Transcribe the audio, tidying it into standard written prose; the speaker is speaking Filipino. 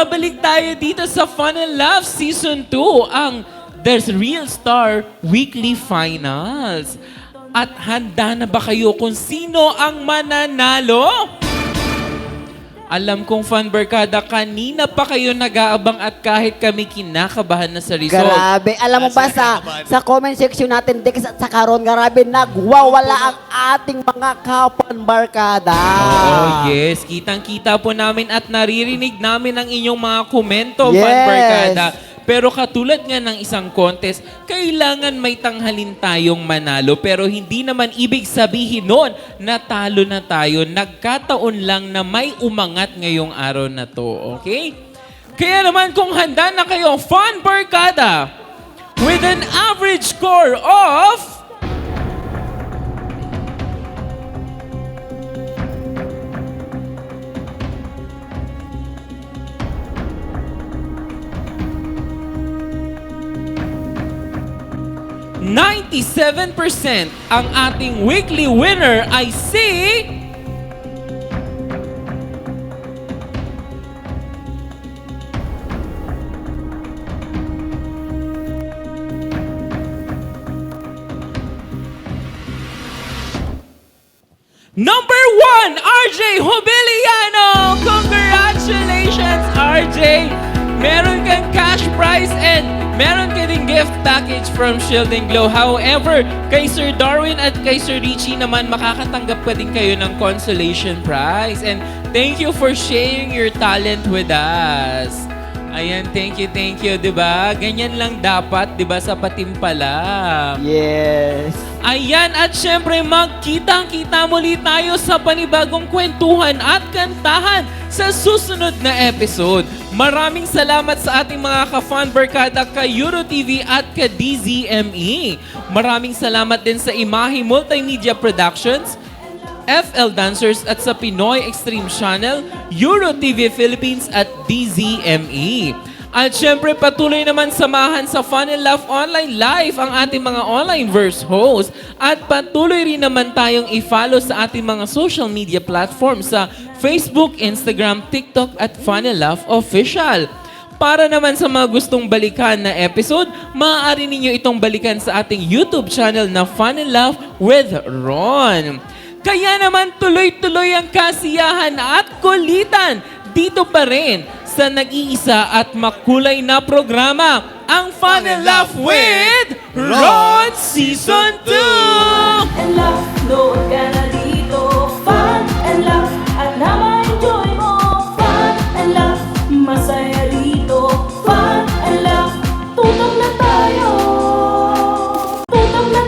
Nagbabalik tayo dito sa Fun and Love Season 2, ang There's Real Star Weekly Finals. At handa na ba kayo kung sino ang mananalo? Alam kong Fun Barkada, kanina pa kayo nag-aabang at kahit kami kinakabahan na sa result. Grabe. Alam mo ba sa comment section natin, Dex at sa Karon, grabe, nagwawala ang ating mga kapan barkada. Oh, yes. Kitang-kita po namin at naririnig namin ang inyong mga komento, Yes. Fun Barkada. Pero katulad nga ng isang contest, kailangan may tanghalin tayong manalo. Pero hindi naman ibig sabihin nun na talo na tayo. Nagkataon lang na may umangat ngayong araw na to. Okay? Kaya naman kung handa na kayo, Fun Barkada, with an average score of 97%, ang ating weekly winner ay si number 1, RJ Jubiliano! Congratulations, RJ! Meron kang cash prize and meron ka ding gift package from Shield and Glow. However, kay Sir Darwin at kay Sir Richie naman, makakatanggap pa din kayo ng consolation prize. And thank you for sharing your talent with us. Ayan, thank you, diba? Ganyan lang dapat, diba, sa patimpala. Yes. Ayan, at syempre magkitang-kita muli tayo sa panibagong kwentuhan at kantahan sa susunod na episode. Maraming salamat sa ating mga ka-Fun Barkada, ka-Euro TV at ka-DZME. Maraming salamat din sa Imahe Multimedia Productions, FL Dancers at sa Pinoy Extreme Channel, Euro TV Philippines at DZME. At syempre patuloy naman samahan sa Fun and Love Online Live ang ating mga online verse hosts. At patuloy rin naman tayong i-follow sa ating mga social media platforms sa Facebook, Instagram, TikTok at Fun and Love Official. Para naman sa mga gustong balikan na episode, maaari ninyo itong balikan sa ating YouTube channel na Fun and Love with Ron. Kaya naman tuloy-tuloy ang kasiyahan at kulitan dito pa rin sa nag-iisa at makulay na programa, ang Fun and Laugh with Ron Season 2! And laugh, load ka na dito. Fun and laugh, at na ma-enjoy mo. Fun and laugh, masaya dito. Fun and laugh, tutok na tayo. Tutok na